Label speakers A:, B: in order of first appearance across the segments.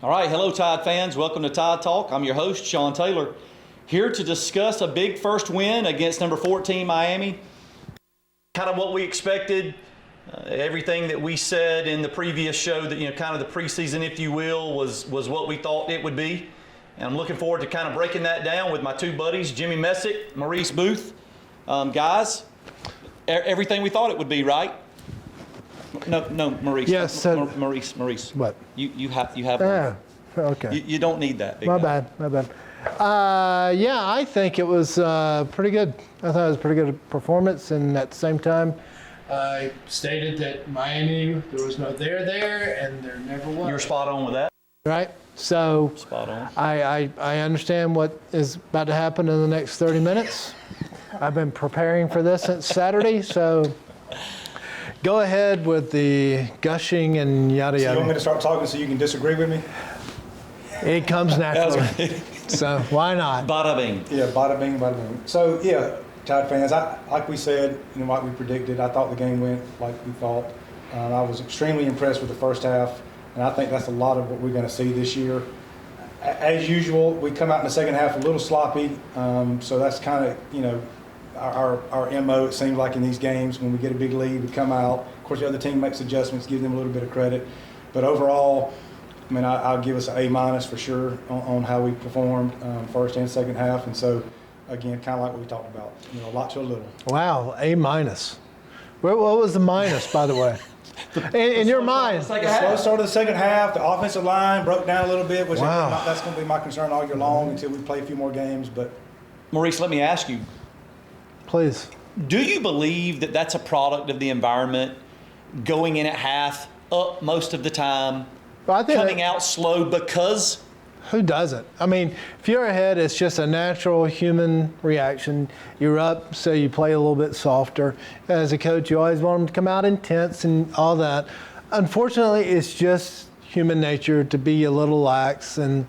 A: All right, hello Tide fans. Welcome to Tide Talk. I'm your host, Sean Taylor, here to discuss a big first win against number 14 Miami. Kind of what we expected, everything that we said in the previous show, that kind of the preseason, if you will, was what we thought it would be. And I'm looking forward to kind of breaking that down with my two buddies, Jimmy Messick, Maurice Booth. Guys, everything we thought it would be, right? No, Maurice.
B: Yes.
A: Maurice.
B: What?
A: You have.
B: Okay.
A: You don't need that. Big
B: My
A: guy.
B: bad. Yeah, I think it was pretty good. I thought it was a pretty good performance, and at the same time, I stated that Miami, there was no there, and there never was.
A: You're spot on with that.
B: Right? So
A: Spot on.
B: I understand what is about to happen in the next 30 minutes. I've been preparing for this since Saturday, so go ahead with the gushing and yada
C: So
B: yada.
C: you want me to start talking so you can disagree with me?
B: It comes naturally. So why not?
A: Bada bing.
C: Yeah, bada bing, bada bing. So yeah, Tide fans, like we said, like we predicted, I thought the game went like we thought. I was extremely impressed with the first half, and I think that's a lot of what we're going to see this year. As usual, we come out in the second half a little sloppy, so that's kind of our MO. It seems like in these games when we get a big lead, we come out. Of course, the other team makes adjustments, give them a little bit of credit, but overall, I mean, I'll give us an A- for sure on how we performed first and second half. And so, again, kind of like what we talked about, a lot to a little.
B: Wow, A-. What was the minus, by the way? In your mind?
C: The slow start of the second half, the offensive line broke down a little bit, which
B: Wow.
C: that's going to be my concern all year long until we play a few more games. But
A: Maurice, let me ask you,
B: Please.
A: do you believe that that's a product of the environment, going in at half, up most of the time,
B: Well, I think
A: coming out slow because?
B: Who doesn't? I mean, if you're ahead, it's just a natural human reaction. You're up, so you play a little bit softer. As a coach, you always want them to come out intense and all that. Unfortunately, it's just human nature to be a little lax, and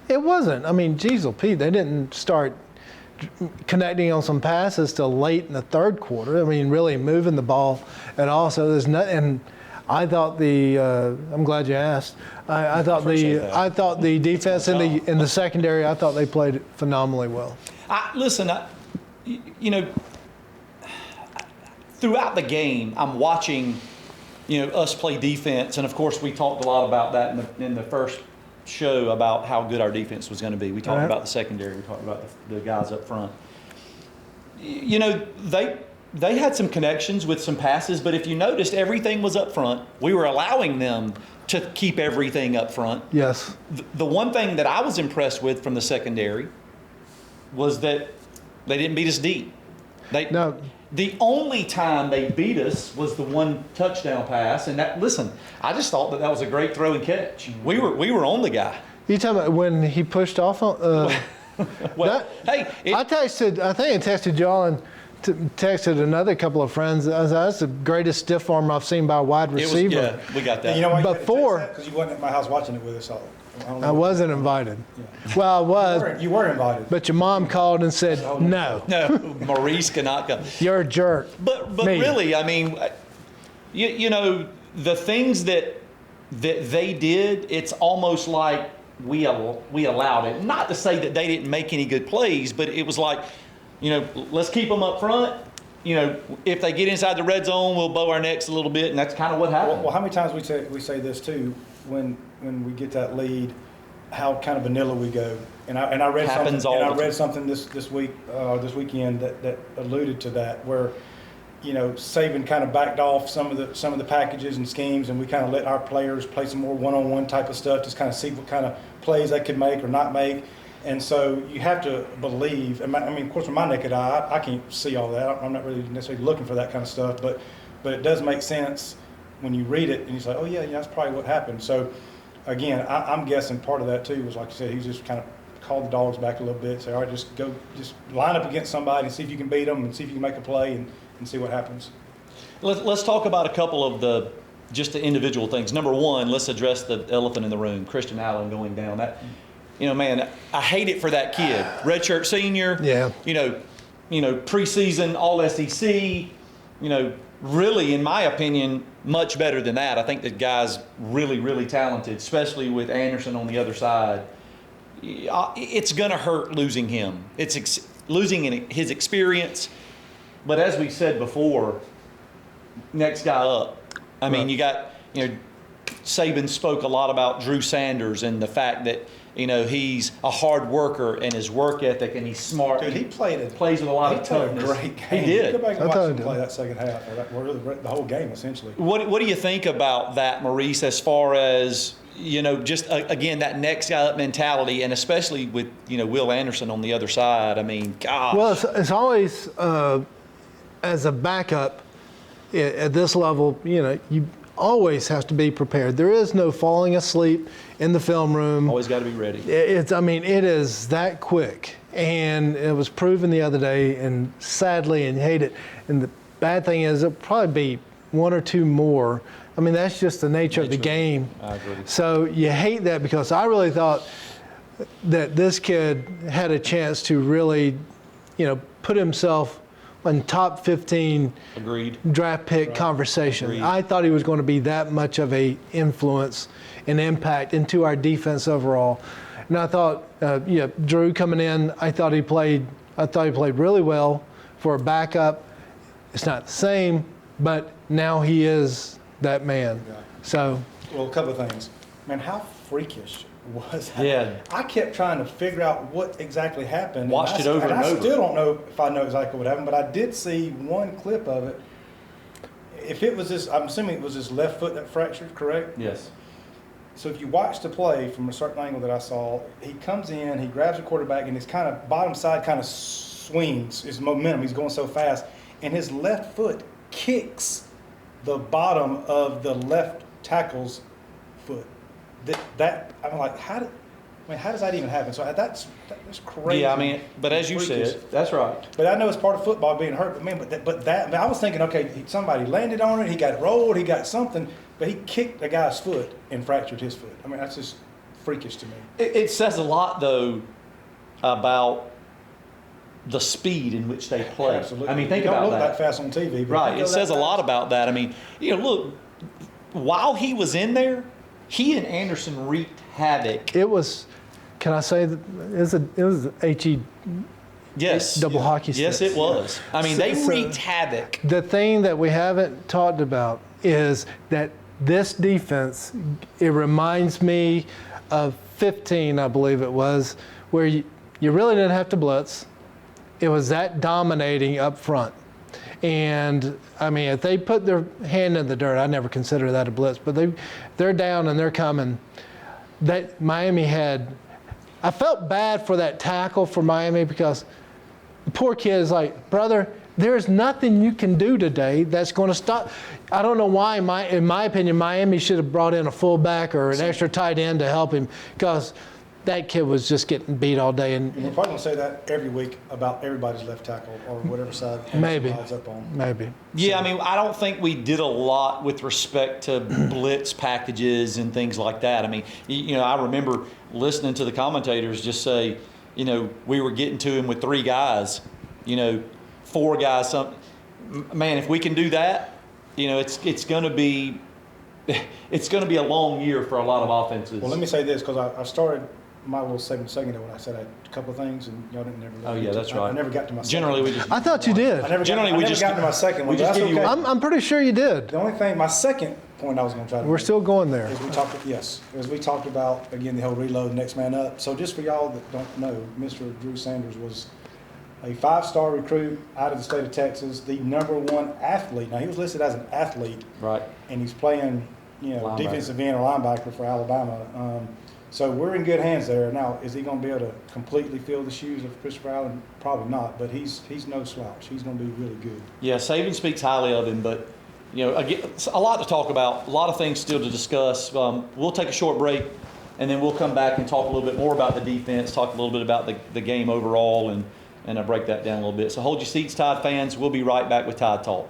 B: it wasn't. I mean, geez, Pete, they didn't start connecting on some passes till late in the third quarter. I mean, really moving the ball at all. So there's nothing. And I thought I'm glad you asked. I thought the defense in the secondary, I thought they played phenomenally well.
A: Listen, throughout the game, I'm watching, us play defense, and of course we talked a lot about that in the first show about how good our defense was going to be. We talked about the secondary. We talked about the guys up front. They had some connections with some passes, but if you noticed, everything was up front. We were allowing them to keep everything up front.
B: Yes.
A: The one thing that I was impressed with from the secondary was that they didn't beat us deep.
B: No.
A: The only time they beat us was the one touchdown pass, and I just thought that was a great throw and catch. We were on the guy.
B: You talking about when he pushed off?
A: Well,
B: I think I texted y'all and texted another couple of friends. That's the greatest stiff arm I've seen by a wide receiver.
A: We got that.
C: And you know why
B: Before,
C: because you wasn't at my house watching it with us.
B: I wasn't invited. Yeah. Well, I was.
C: You were invited.
B: But your mom called and said, no,
A: Maurice cannot come.
B: you're a jerk.
A: But really, I mean, the things that they did, it's almost like we allowed it. Not to say that they didn't make any good plays, but it was like, let's keep them up front. If they get inside the red zone, we'll bow our necks a little bit, and that's kind of what happened.
C: Well, how many times we say this too when we get that lead, how kind of vanilla we go. And I read something this weekend that alluded to that, where Saban kind of backed off some of the packages and schemes, and we kind of let our players play some more one-on-one type of stuff, just kind of see what kind of plays they could make or not make. And so you have to believe. I mean, of course, with my naked eye, I can't see all that. I'm not really necessarily looking for that kind of stuff, but it does make sense when you read it and you say, oh yeah, that's probably what happened. So again, I'm guessing part of that too was, like you said, he's just kind of called the dogs back a little bit, say, all right, just line up against somebody and see if you can beat them and see if you can make a play and see what happens.
A: Let's talk about a couple of the individual things. Number one, let's address the elephant in the room, Christian Allen going down. That, man, I hate it for that kid. Redshirt senior.
B: Yeah.
A: Preseason All SEC. really, in my opinion, much better than that. I think the guy's really, really talented, especially with Anderson on the other side. It's going to hurt losing him. It's losing his experience. But as we said before, next guy up. I mean, you got, Saban spoke a lot about Drew Sanders and the fact that, he's a hard worker and his work ethic, and he's smart.
C: Dude, he plays with
A: a lot of toughness.
C: A great game.
A: He did.
C: Go back and watch him play that second half, or the whole game essentially.
A: What do you think about that, Maurice? As far as just again that next guy up mentality, and especially with Will Anderson on the other side. I mean, gosh.
B: Well, it's always as a backup at this level. You always have to be prepared. There is no falling asleep in the film room.
A: Always got to be ready.
B: It is that quick. And it was proven the other day, and sadly, and you hate it. And the bad thing is, it'll probably be one or two more. I mean, that's just the nature of the game.
A: I agree.
B: So you hate that, because I really thought that this kid had a chance to really, put himself in top 15
A: Agreed.
B: draft pick conversation.
A: Agreed.
B: I thought he was going to be that much of a influence and impact into our defense overall. And I thought, Drew coming in, I thought he played really well for a backup. It's not the same, but now he is that man.
C: Yeah.
B: So,
C: well, a couple of things. Man, how freakish was that?
A: Yeah.
C: I kept trying to figure out what exactly happened.
A: Watched it over and
C: I
A: over.
C: still don't know if I know exactly what happened, but I did see one clip of it. If it was this, I'm assuming it was his left foot that fractured, correct?
A: Yes.
C: So if you watch the play from a certain angle that I saw, he comes in, he grabs the quarterback, and his kind of bottom side kind of swings, his momentum, he's going so fast, and his left foot kicks the bottom of the left tackle's foot. I'm like, how does that even happen? So that's crazy.
A: Yeah, but as you said, that's right.
C: But I know it's part of football being hurt. But I was thinking, okay, somebody landed on it, he got rolled, he got something, but he kicked the guy's foot and fractured his foot. I mean, that's just freakish to me.
A: It says a lot, though, about the speed in which they play.
C: Absolutely.
A: I mean, think
C: you
A: about
C: don't look
A: that.
C: that fast on TV. But
A: Right. It says a lot about that. I mean, look, while he was in there, he and Anderson wreaked havoc.
B: it was, can I say that it was HE
A: Yes.
B: double hockey sticks.
A: Yes, it was. I mean, they wreaked havoc.
B: The thing that we haven't talked about is that this defense, it reminds me of 15, I believe it was, where you really didn't have to blitz. It was that dominating up front. And, I mean, if they put their hand in the dirt, I never consider that a blitz, but they're down and they're coming. That Miami had, I felt bad for that tackle for Miami, because the poor kid is like, brother, there's nothing you can do today that's going to stop. I don't know why, in my opinion, Miami should have brought in a fullback or an extra tight end to help him, because that kid was just getting beat all day. And
C: we're probably going to say that every week about everybody's left tackle or whatever side
B: maybe
C: lies up on.
B: Maybe.
A: Yeah, I mean, I don't think we did a lot with respect to blitz packages and things like that. I mean, I remember listening to the commentators just say, we were getting to him with three guys, 4 guys. Man, if we can do that, it's going to be a long year for a lot of offenses.
C: Well, let me say this, because I started my little segment ago when I said I had a couple of things, and y'all didn't never.
A: Oh yeah, that's right.
C: I never got to my.
A: Generally,
C: second.
A: we just.
B: I thought you did.
C: I never got to my second one.
A: We just
C: But that's
A: give you.
C: okay.
B: I'm pretty sure you did.
C: The only thing, my second point I was going to try to.
B: We're
C: make
B: still going there.
C: As we talked about again, the whole reload, next man up. So just for y'all that don't know, Mr. Drew Sanders was a 5-star recruit out of the state of Texas, the #1 athlete. Now he was listed as an athlete,
A: Right.
C: and he's playing,
A: Linebacker.
C: defensive end or linebacker for Alabama. So we're in good hands there. Now, is he going to be able to completely fill the shoes of Christopher Allen? Probably not, but he's no slouch. He's going to be really good.
A: Yeah, Saban speaks highly of him, but again, it's a lot to talk about, a lot of things still to discuss. We'll take a short break, and then we'll come back and talk a little bit more about the defense, talk a little bit about the game overall, and break that down a little bit. So hold your seats, Tide fans. We'll be right back with Tide Talk.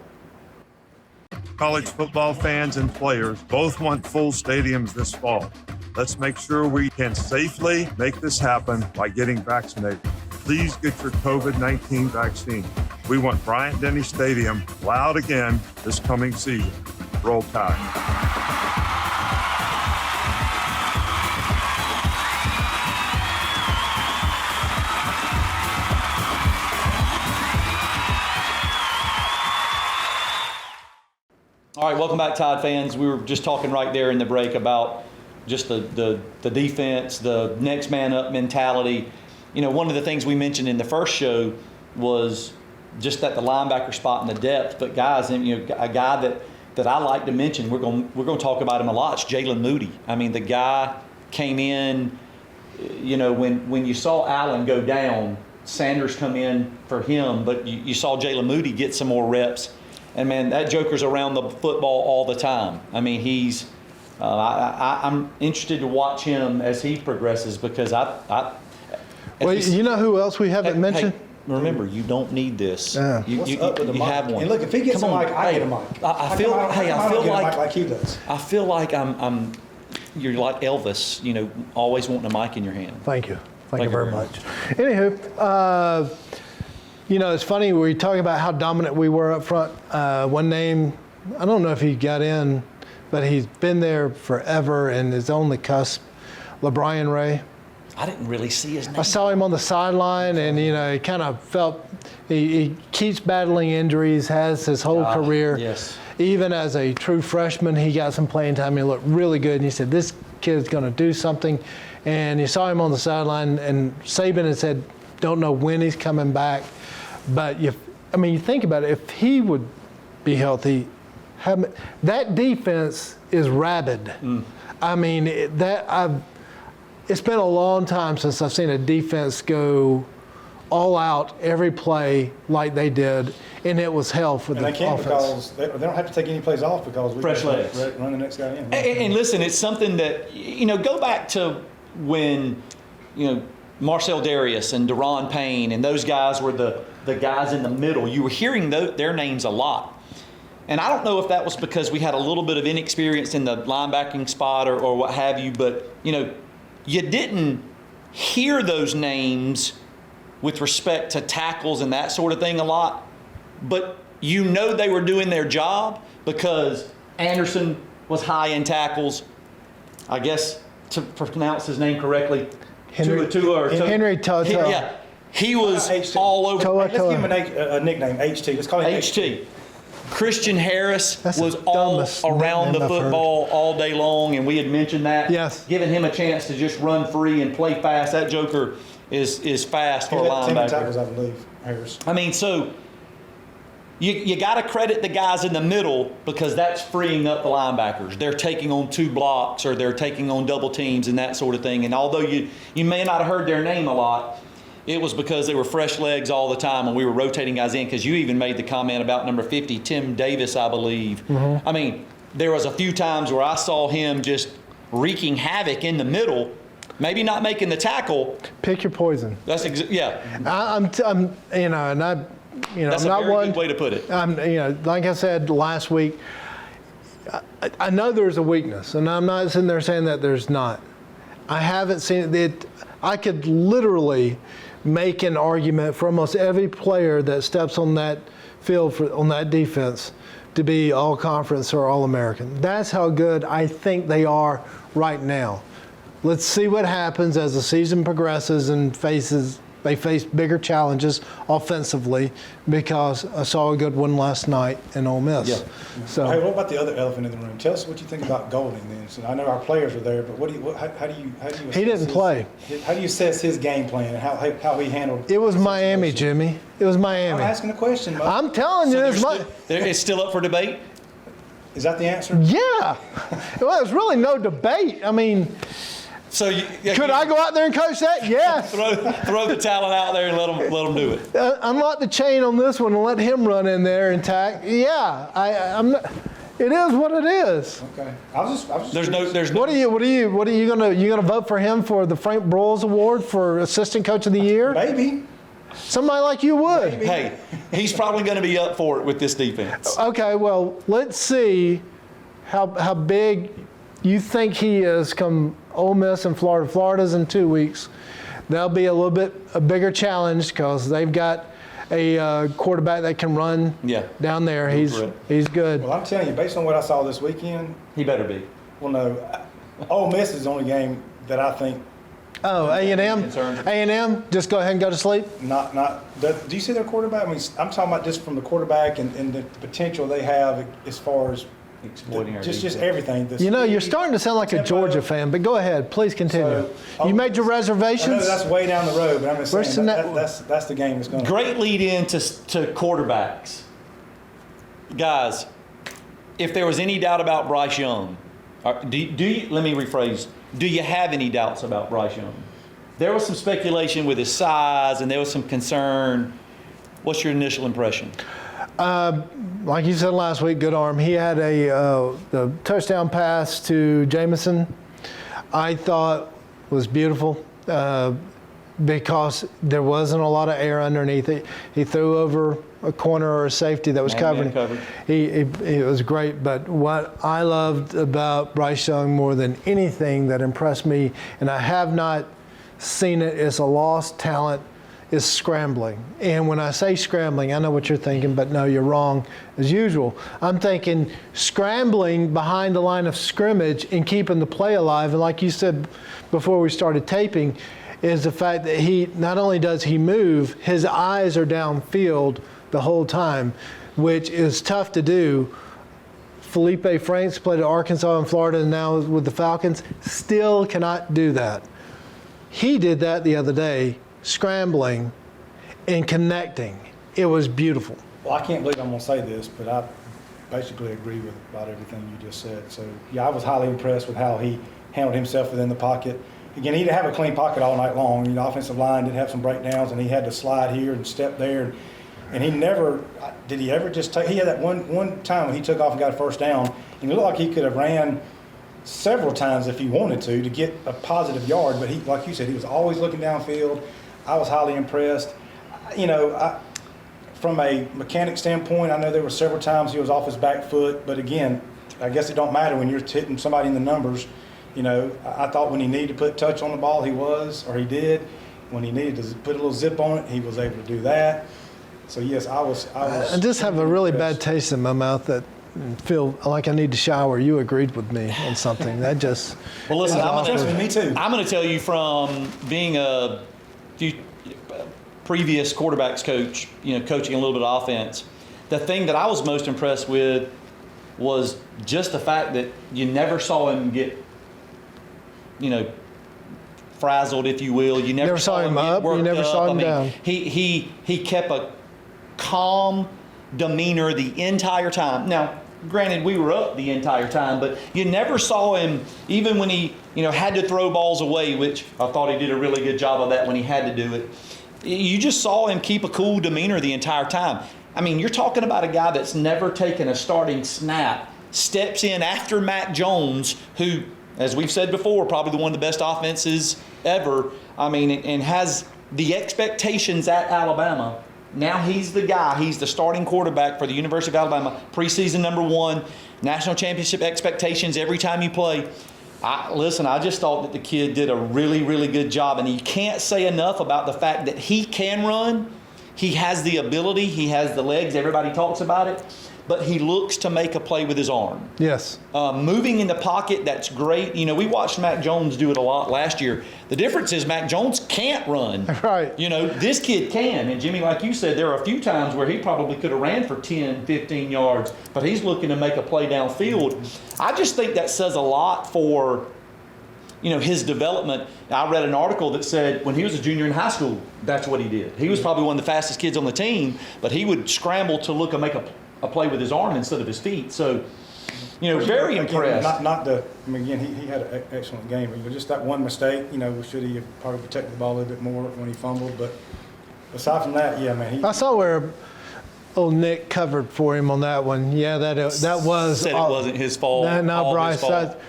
D: College football fans and players both want full stadiums this fall. Let's make sure we can safely make this happen by getting vaccinated. Please get your COVID-19 vaccine. We want Bryant-Denny Stadium loud again this coming season. Roll Tide.
A: All right, welcome back, Tide fans. We were just talking right there in the break about just the defense, the next man up mentality. You know, one of the things we mentioned in the first show was just that the linebacker spot and the depth. But guys, you know, a guy that I like to mention, we're going to talk about him a lot. It's Jalen Moody. I mean, the guy came in. You know, when you saw Allen go down, Sanders come in for him, but you saw Jalen Moody get some more reps. And man, that joker's around the football all the time. I mean, he's. I'm interested to watch him as he progresses because
B: well, you know who else we haven't mentioned?
A: Hey, remember, you don't need this. You have one.
C: And look, if he gets a mic, I get a mic.
A: I feel
C: like he does.
A: I feel like you're like Elvis. You know, always wanting a mic in your hand.
B: Thank you. Thank you very much. Anywho. You know, it's funny, we talk about how dominant we were up front. One name, I don't know if he got in, but he's been there forever and is on the cusp, LeBron Ray.
A: I didn't really see his name.
B: I saw him on the sideline, and, you know, he kind of felt, he keeps battling injuries, has his whole career.
A: Yes.
B: Even as a true freshman, he got some playing time. He looked really good, and he said, this kid's going to do something. And you saw him on the sideline, and Saban had said, don't know when he's coming back. But you think about it. If he would be healthy, that defense is rabid. I mean, it's been a long time since I've seen a defense go all out every play like they did, and it was hell for the offense. And they can't
C: because they don't have to take any plays off because we
A: fresh legs.
C: Run the next guy in.
A: And listen, it's something that, you know, go back to when, you know, Marcel Darius and Deron Payne and those guys were the guys in the middle. You were hearing their names a lot. And I don't know if that was because we had a little bit of inexperience in the linebacking spot or what have you, but, you know, you didn't hear those names with respect to tackles and that sort of thing a lot, but you know they were doing their job because Anderson was high in tackles. I guess, to pronounce his name correctly,
B: Henry Toto.
A: Yeah, he was all over.
C: Let's give him a nickname, HT. Let's call him
A: HT. Christian Harris was all around the football all day long, and we had mentioned that.
B: Yes.
A: Giving him a chance to just run free and play fast. That joker is fast for a linebacker.
C: Tackles, I believe, Harris.
A: I mean, so you got to credit the guys in the middle because that's freeing up the linebackers. They're taking on two blocks or they're taking on double teams and that sort of thing. And although you may not have heard their name a lot, it was because they were fresh legs all the time and we were rotating guys in, because you even made the comment about number 50, Tim Davis, I believe. Mm-hmm. I mean, there was a few times where I saw him just wreaking havoc in the middle, maybe not making the tackle.
B: Pick your poison.
A: That's yeah.
B: I'm
A: that's
B: not
A: a very
B: one
A: good way to put it.
B: Like I said last week, I know there's a weakness, and I'm not sitting there saying that there's not. I haven't seen it. I could literally make an argument for almost every player that steps on that field on that defense to be all conference or all American. That's how good I think they are right now. Let's see what happens as the season progresses and they face bigger challenges offensively, because I saw a good one last night in Ole Miss.
A: Yeah.
B: So,
C: hey, what about the other elephant in the room? Tell us what you think about Golding then. So I know our players were there, but how do you
B: he didn't play.
C: How do you assess his game plan and how he handled
B: it? Was Miami, Jimmy. It was Miami.
C: I'm asking a question, Mo.
B: I'm telling you,
A: it's still up for debate.
C: Is that the answer?
B: Yeah. Well, there's really no debate. I mean,
A: so
B: could I go out there and coach that? Yes.
A: throw the talent out there and let them do it.
B: Unlock the chain on this one and let him run in there and tack. Yeah, I'm not. It is what it is.
C: Okay. I was just
A: there's no.
B: What are you gonna vote for him for the Frank Broyles Award for Assistant Coach of the Year?
C: Maybe.
B: Somebody like you would.
C: Maybe.
A: Hey, he's probably going to be up for it with this defense.
B: Okay, well, let's see how big you think he is come Ole Miss and Florida. Florida's in 2 weeks. That'll be a bigger challenge because they've got a quarterback that can run down there. He's good.
C: Well, I'm telling you, based on what I saw this weekend,
A: he better be.
C: Well, no, Ole Miss is the only game that I think.
B: Oh, A&M. A&M. Just go ahead and go to sleep.
C: Do you see their quarterback? I mean, I'm talking about just from the quarterback and the potential they have as far as
A: exploiting
C: just everything.
B: You're starting to sound like a Georgia fan, but go ahead. Please continue. You made your reservations?
C: I know that's way down the road, but I'm just saying that's the game that's going to.
A: Great lead in to quarterbacks. Guys, if there was any doubt about Bryce Young, do you, let me rephrase, do you have any doubts about Bryce Young? There was some speculation with his size, and there was some concern. What's your initial impression?
B: Like you said last week, good arm. He had the touchdown pass to Jameson, I thought was beautiful because there wasn't a lot of air underneath it. He threw over a corner or a safety that was covering. It was great. But what I loved about Bryce Young more than anything that impressed me, and I have not seen it as a lost talent, is scrambling. And when I say scrambling, I know what you're thinking, but no, you're wrong as usual. I'm thinking scrambling behind the line of scrimmage and keeping the play alive. And like you said before we started taping, is the fact that he not only does he move, his eyes are downfield the whole time, which is tough to do. Felipe Franks played at Arkansas and Florida and now with the Falcons, still cannot do that. He did that the other day, scrambling and connecting. It was beautiful.
C: Well, I can't believe I'm going to say this, but I basically agree with about everything you just said. So, yeah, I was highly impressed with how he handled himself within the pocket. Again, he didn't have a clean pocket all night long. The offensive line did have some breakdowns, and he had to slide here and step there. And he never – did he ever just take – he had that one time when he took off and got a first down, and it looked like he could have ran several times if he wanted to get a positive yard. But he, like you said, he was always looking downfield. I was highly impressed. From a mechanic standpoint, I know there were several times he was off his back foot, but again, I guess it don't matter when you're hitting somebody in the numbers. I thought when he needed to put touch on the ball, he did. When he needed to put a little zip on it, he was able to do that. So yes, I was.
B: I just have a really bad taste in my mouth that feel like I need to shower. You agreed with me on something. That just.
A: Well, listen,
C: me too.
A: I'm going to tell you from being a previous quarterbacks coach, coaching a little bit of offense, the thing that I was most impressed with was just the fact that you never saw him get, frazzled, if you will. You never saw him
B: up. You never saw him down.
A: He kept a calm demeanor the entire time. Now, granted, we were up the entire time, but you never saw him, even when he, had to throw balls away, which I thought he did a really good job of that when he had to do it. You just saw him keep a cool demeanor the entire time. I mean, you're talking about a guy that's never taken a starting snap, steps in after Mac Jones, who, as we've said before, probably one of the best offenses ever. I mean, and has the expectations at Alabama. Now he's the guy. He's the starting quarterback for the University of Alabama. Preseason #1, national championship expectations every time you play. I just thought that the kid did a really, really good job. And you can't say enough about the fact that he can run. He has the ability. He has the legs. Everybody talks about it. But he looks to make a play with his arm.
B: Yes.
A: Moving in the pocket, that's great. We watched Mac Jones do it a lot last year. The difference is Mac Jones can't run.
B: Right.
A: This kid can. And Jimmy, like you said, there are a few times where he probably could have ran for 10, 15 yards, but he's looking to make a play downfield. I just think that says a lot for, his development. I read an article that said when he was a junior in high school, that's what he did. He was probably one of the fastest kids on the team, but he would scramble to look and make a play with his arm instead of his feet. So, very impressed.
C: Again, he had an excellent game. But just that one mistake, should he have probably protected the ball a little bit more when he fumbled. But aside from that, yeah, man.
B: I saw where old Nick covered for him on that one. Yeah, that was.
A: Said it wasn't his fault.
B: No, Bryce,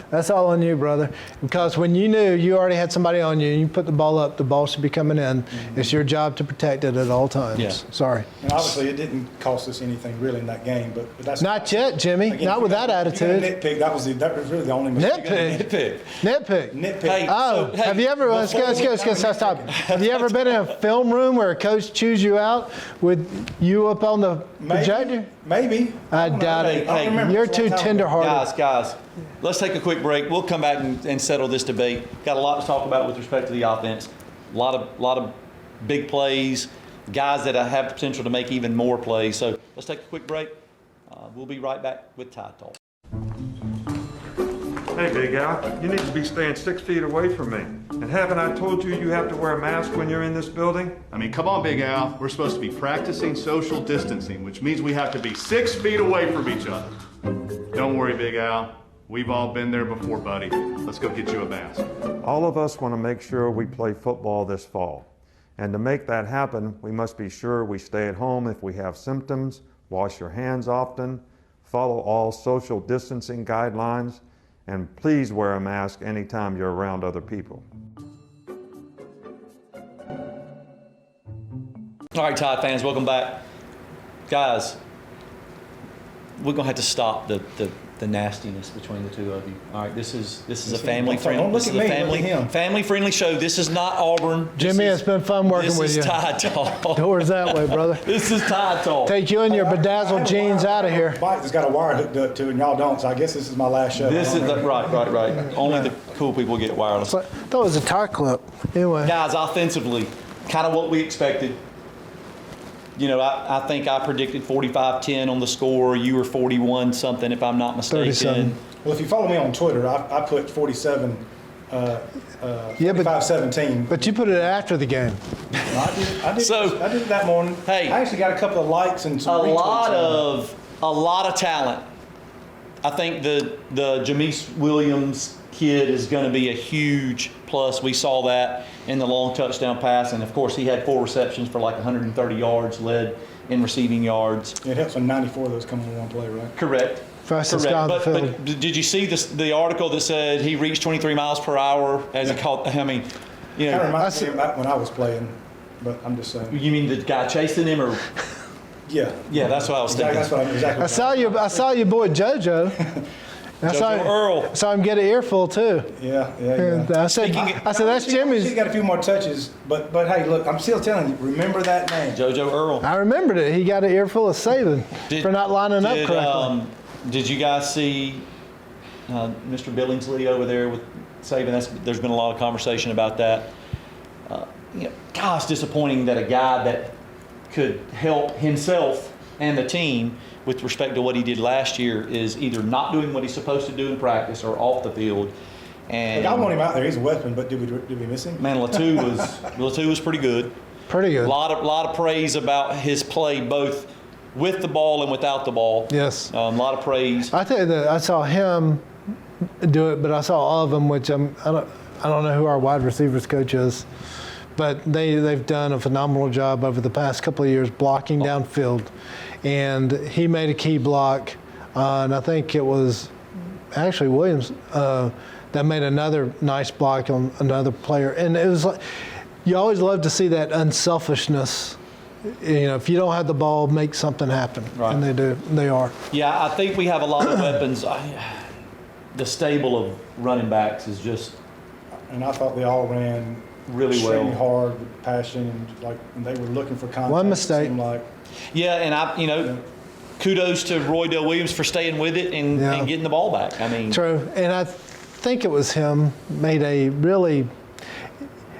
B: that's all on you, brother. Because when you knew you already had somebody on you and you put the ball up, the ball should be coming in. Mm-hmm. It's your job to protect it at all times.
A: Yeah.
B: Sorry.
C: And obviously, it didn't cost us anything really in that game, but that's
B: not yet, Jimmy.
C: Again,
B: not with that attitude.
C: Nitpick. That was really the only mistake.
B: Nitpick.
A: Hey,
B: have you ever? Let's go. Stop. Have you ever been in a film room where a coach chews you out with you up on the projector?
C: Maybe.
B: I doubt it.
A: Hey,
B: you're too tender-hearted.
A: Guys, let's take a quick break. We'll come back and settle this debate. Got a lot to talk about with respect to the offense. A lot of big plays, guys that have the potential to make even more plays. So let's take a quick break. We'll be right back with Tide Talk.
D: Hey, Big Al, you need to be staying 6 feet away from me. And haven't I told you you have to wear a mask when you're in this building?
E: I mean, come on, Big Al. We're supposed to be practicing social distancing, which means we have to be 6 feet away from each other. Don't worry, Big Al. We've all been there before, buddy. Let's go get you a mask.
D: All of us want to make sure we play football this fall. And to make that happen, we must be sure we stay at home if we have symptoms, wash your hands often, follow all social distancing guidelines, and please wear a mask anytime you're around other people.
A: All right, Tide fans, welcome back. Guys, we're going to have to stop the nastiness between the two of you. All right, this is a family friendly show. This is not Auburn.
B: Jimmy, it's been fun working with you.
A: This is Tide Talk.
B: Doors that way, brother.
A: This is Tide Talk.
B: Take you and your bedazzled jeans out of here.
C: Mike has got a wire hooked up to it, and y'all don't. So I guess this is my last show.
A: Right. Only the cool people get wireless.
B: I thought it was a tire clip. Anyway,
A: guys, offensively, kind of what we expected. You know, I think I predicted 45-10 on the score. You were 41-something, if I'm not mistaken.
B: 37.
C: Well, if you follow me on Twitter, I put 47, 45-17.
B: But you put it after the game.
C: I did it that morning.
A: Hey,
C: I actually got a couple of likes and some retweets.
A: A lot of talent. I think the Jameis Williams kid is going to be a huge plus. We saw that in the long touchdown pass, and of course he had 4 receptions for like 130 yards, led in receiving yards.
C: It helps when 94 of those come in one play, right?
A: Correct.
B: Fastest guy on the field.
A: But did you see the article that said he reached 23 miles per hour as he caught? I mean, you know,
C: kind of reminds me of when I was playing, but I'm just saying.
A: You mean the guy chasing him, or?
C: Yeah,
A: that's what I was thinking.
C: That's what exactly.
B: I saw your boy JoJo.
A: Earl.
B: Saw him get an earful too.
C: Yeah.
B: I said that's Jimmy's.
C: He's got a few more touches, but hey, look, I'm still telling you, remember that name,
A: JoJo Earl.
B: I rememred it. He got an earful of Saban for not lining up correctly.
A: Did you guys see Mr. Billingsley over there with Saban? There's been a lot of conversation about that. Gosh, disappointing that a guy that could help himself and the team with respect to what he did last year is either not doing what he's supposed to do in practice or off the field. And
C: I want him out there. He's a weapon, but did we miss him?
A: Man, Latu was pretty good.
B: Pretty good.
A: A lot of praise about his play, both with the ball and without the ball.
B: Yes.
A: A lot of praise.
B: I tell you that I saw him do it, but I saw all of them, which I don't know who our wide receivers coach is, but they've done a phenomenal job over the past couple of years blocking downfield. And he made a key block, and I think it was actually Williams that made another nice block on another player. And it was like, you always love to see that unselfishness. You know, if you don't have the ball, make something happen. Right. And they do. They are.
A: Yeah, I think we have a lot of weapons. The stable of running backs is just.
C: And I thought they all ran
A: really well,
C: hard with passion, and they were looking for contact.
B: One mistake.
A: Yeah, and kudos to Roydell Williams for staying with it and getting the ball back. I mean,
B: true. And I think it was him made a really,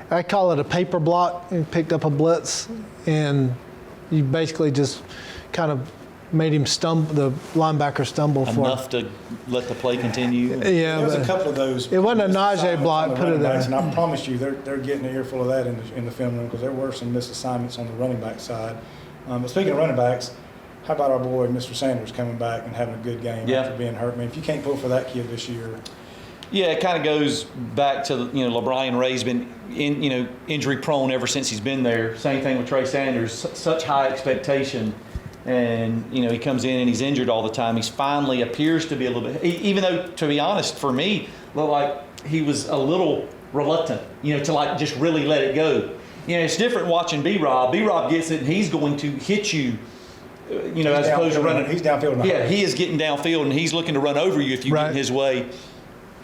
B: I call it a paper block, and picked up a blitz, and you basically just kind of made him stumble, the linebacker stumble
A: enough to let the play continue.
B: Yeah,
C: there was a couple of those.
B: It wasn't a Najee block. Put it there.
C: And I promise you, they're getting an earful of that in the film room, because there were some missed assignments on the running back side. But speaking of running backs, how about our boy Mr. Sanders coming back and having a good game after being hurt? I mean, if you can't pull for that kid this year.
A: Yeah, it kind of goes back to LeBron Ray's been injury prone ever since he's been there. Same thing with Trey Sanders. Such high expectation and he comes in and he's injured all the time. He's finally appears to be a little bit, even though, to be honest, for me, looked like he was a little reluctant, to like just really let it go. It's different watching B-Rob. B-Rob gets it and he's going to hit you, as opposed to running.
C: He's downfield.
A: Yeah, he is getting downfield and he's looking to run over you if you get in his way.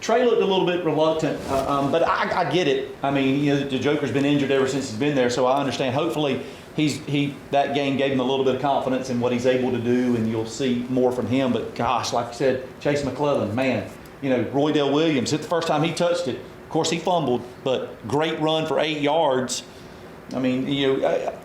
A: Trey looked a little bit reluctant, but I get it. I mean, the Joker's been injured ever since he's been there, so I understand. Hopefully, that game gave him a little bit of confidence in what he's able to do, and you'll see more from him. But gosh, like I said, Chase McClellan, man, Roydell Williams, hit the first time he touched it. Of course, he fumbled, but great run for 8 yards. I mean,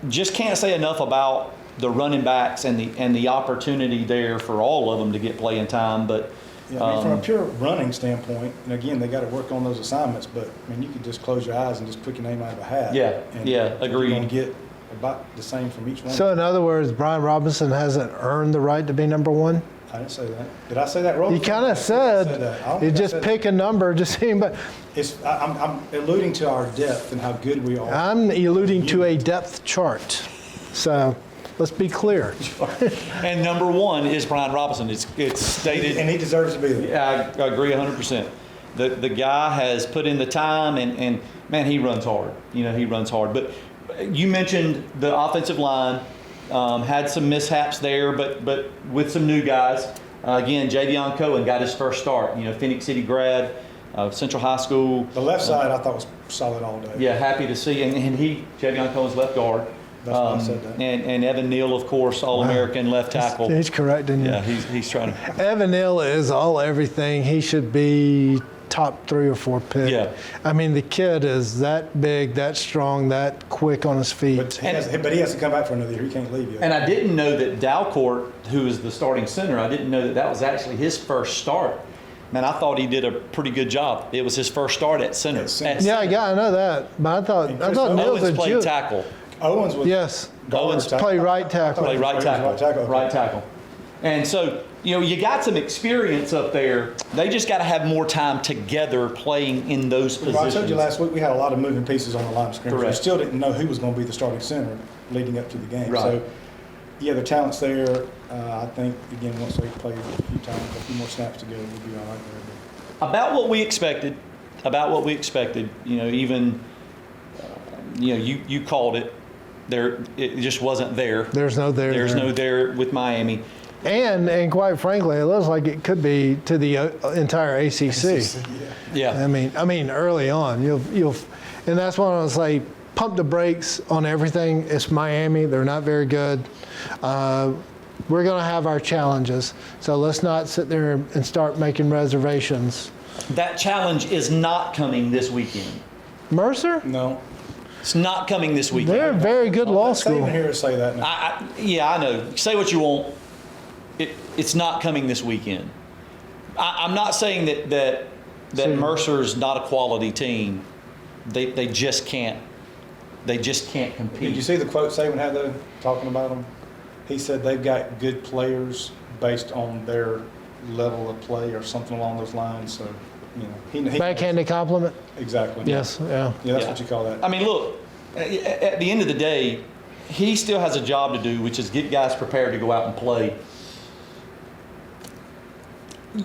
A: just can't say enough about the running backs and the opportunity there for all of them to get playing time. But
C: yeah, I mean, from a pure running standpoint, and again, they got to work on those assignments. But I mean, you could just close your eyes and just pick your name out of a hat.
A: Yeah, agreed.
C: You're going to get about the same from each one.
B: So in other words, Brian Robinson hasn't earned the right to be number one?
C: I didn't say that. Did I say that wrong?
B: You kind of said you just pick a number, just saying, but
C: I'm alluding to our depth and how good we are.
B: I'm alluding to a depth chart. So let's be clear.
A: And number one is Brian Robinson. It's stated.
C: And he deserves to be there.
A: Yeah, I agree 100%. The guy has put in the time, and man, he runs hard. He runs hard. But you mentioned the offensive line. Had some mishaps there, but with some new guys. Again, Javion Cohen got his first start. Phoenix City grad, Central High School.
C: The left side I thought was solid all day.
A: Yeah, happy to see. And Javion Cohen's left guard.
C: That's why I said that.
A: And Evan Neal, of course, All-American left tackle.
B: He's correcting you.
A: Yeah, he's trying to.
B: Evan Neal is all everything. He should be top 3 or 4 pick.
A: Yeah.
B: I mean, the kid is that big, that strong, that quick on his feet.
C: But he has to come back for another year. He can't leave yet.
A: And I didn't know that Dalcourt, who is the starting center, I didn't know that was actually his first start. Man, I thought he did a pretty good job. It was his first start at center.
B: I know that. But I thought Neal's
A: Owens played tackle.
C: Owens was
A: Owens
B: played right tackle.
A: Played right tackle. And so, you got some experience up there. They just got to have more time together playing in those positions.
C: Well, I told you last week we had a lot of moving pieces on the line of scrimmage.
A: Correct.
C: We still didn't know who was going to be the starting center leading up to the game.
A: Right.
C: So, yeah, the talent's there. I think, again, once they play a few times, a few more snaps together, we'll be all right there.
A: About what we expected. Even, you called it. It just wasn't there.
B: There's no there.
A: There's no there with Miami.
B: And quite frankly, it looks like it could be to the entire ACC.
A: Yeah.
B: I mean, early on, you'll, and that's why I was like, pump the brakes on everything. It's Miami; they're not very good. We're going to have our challenges, so let's not sit there and start making reservations.
A: That challenge is not coming this weekend.
B: Mercer?
C: No.
A: It's not coming this weekend.
B: They're a very good law school.
C: I'm here to say that now.
A: I know. Say what you want. It's not coming this weekend. I'm not saying that Mercer's not a quality team. They just can't. They just can't compete.
C: Did you see the quote Saban had though, talking about them? He said they've got good players based on their level of play or something along those lines. So, he
B: Backhanded compliment?
C: Exactly.
B: Yes, yeah.
C: Yeah, that's what you call that.
A: I mean, look, at the end of the day, he still has a job to do, which is get guys prepared to go out and play.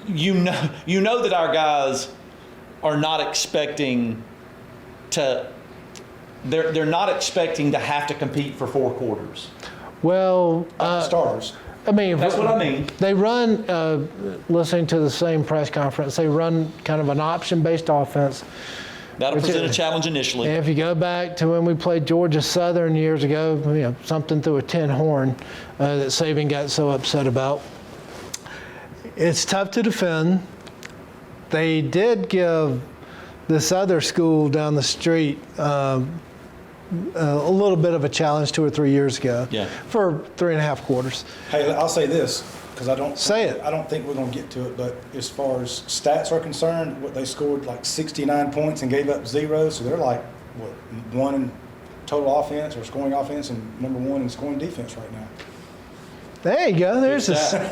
A: You know that our guys are not expecting to. They're not expecting to have to compete for 4 quarters.
B: Well,
C: starters.
B: I mean,
A: That's what I mean.
B: They run, listening to the same press conference, they run kind of an option-based offense.
A: That'll present a challenge initially.
B: And if you go back to when we played Georgia Southern years ago, something through a tin horn that Saban got so upset about. It's tough to defend. They did give this other school down the street a little bit of a challenge 2 or 3 years ago.
A: Yeah.
B: For 3.5 quarters.
C: Hey, I'll say this because I don't think we're going to get to it. But as far as stats are concerned, they scored like 69 points and gave up 0. So they're like 1 in total offense or scoring offense and number 1 in scoring defense right now.
B: There you go. There's a stat.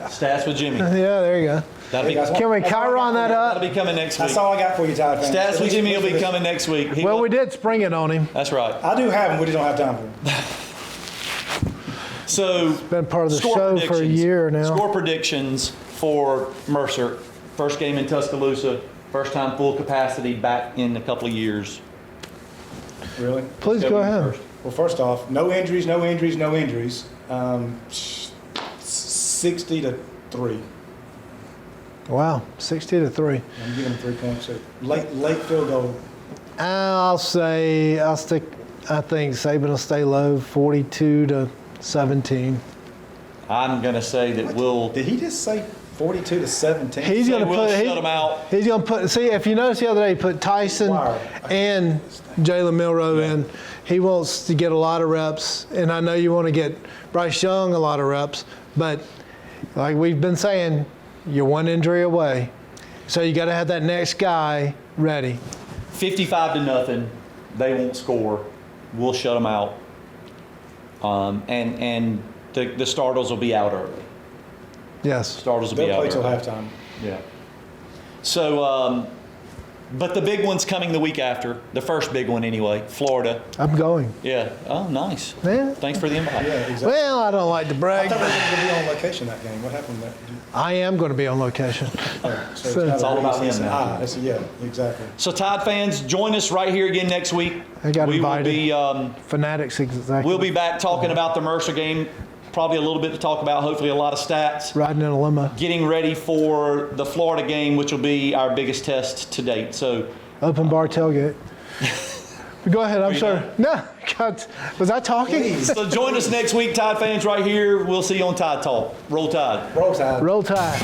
A: Stats with Jimmy.
B: Yeah, there you go.
A: That'll be,
B: Can we Chiron that
A: that'll
B: up?
A: be coming next week.
C: That's all I got for you, Todd.
A: Stats with Jimmy will be coming next week.
B: We did spring it on him.
A: That's right.
C: I do have them. We just don't have time for them.
A: So,
B: been part of the
A: score
B: show for a
A: predictions.
B: year now.
A: Score predictions for Mercer. First game in Tuscaloosa. First time full capacity back in a couple of years.
C: Really?
B: Please go ahead.
A: First.
C: Well, first off, no injuries, no injuries, no injuries. 60-3.
B: Wow, 60-3.
C: I'm giving them 3 points. So late field goal.
B: I think Saban will stay low, 42-17.
A: I'm going to say that we'll.
C: Did he just say 42-17?
B: He's
A: Say
B: going to
A: we'll
B: put.
A: shut 'em out.
B: He's going to put. See, if you notice the other day, he put Tyson and Jalen Milroe in. He wants to get a lot of reps, and I know you want to get Bryce Young a lot of reps, but like we've been saying, you're one injury away, so you got to have that next guy ready.
A: 55-0. They won't score. We'll shut them out. And the starters will be out early.
B: Yes.
A: Starters will
C: They'll
A: be out
C: play till
A: early.
C: halftime.
A: Yeah. So, but the big one's coming the week after. The first big one anyway. Florida.
B: I'm going.
A: Yeah. Oh, nice.
B: Yeah.
A: Thanks for the invite.
C: Yeah, exactly.
B: Well, I don't like to
C: I
B: brag.
C: thought they were going to be on location that game. What happened?
B: I am going to be on location.
A: It's all about him now.
C: Yeah, exactly.
A: So, Tide fans, join us right here again next week.
B: I got
A: we
B: invited.
A: will be.
B: Fanatics, exactly.
A: We'll be back talking about the Mercer game. Probably a little bit to talk about. Hopefully, a lot of stats.
B: Riding in a limo.
A: Getting ready for the Florida game, which will be our biggest test to date. So,
B: Open bar tailgate. Go ahead, I'm
A: you
B: sorry.
A: done?
B: No, God, was I talking?
A: so join us next week, Tide fans, right here. We'll see you on Tide Talk. Roll Tide.
C: Roll Tide.
B: Roll Tide.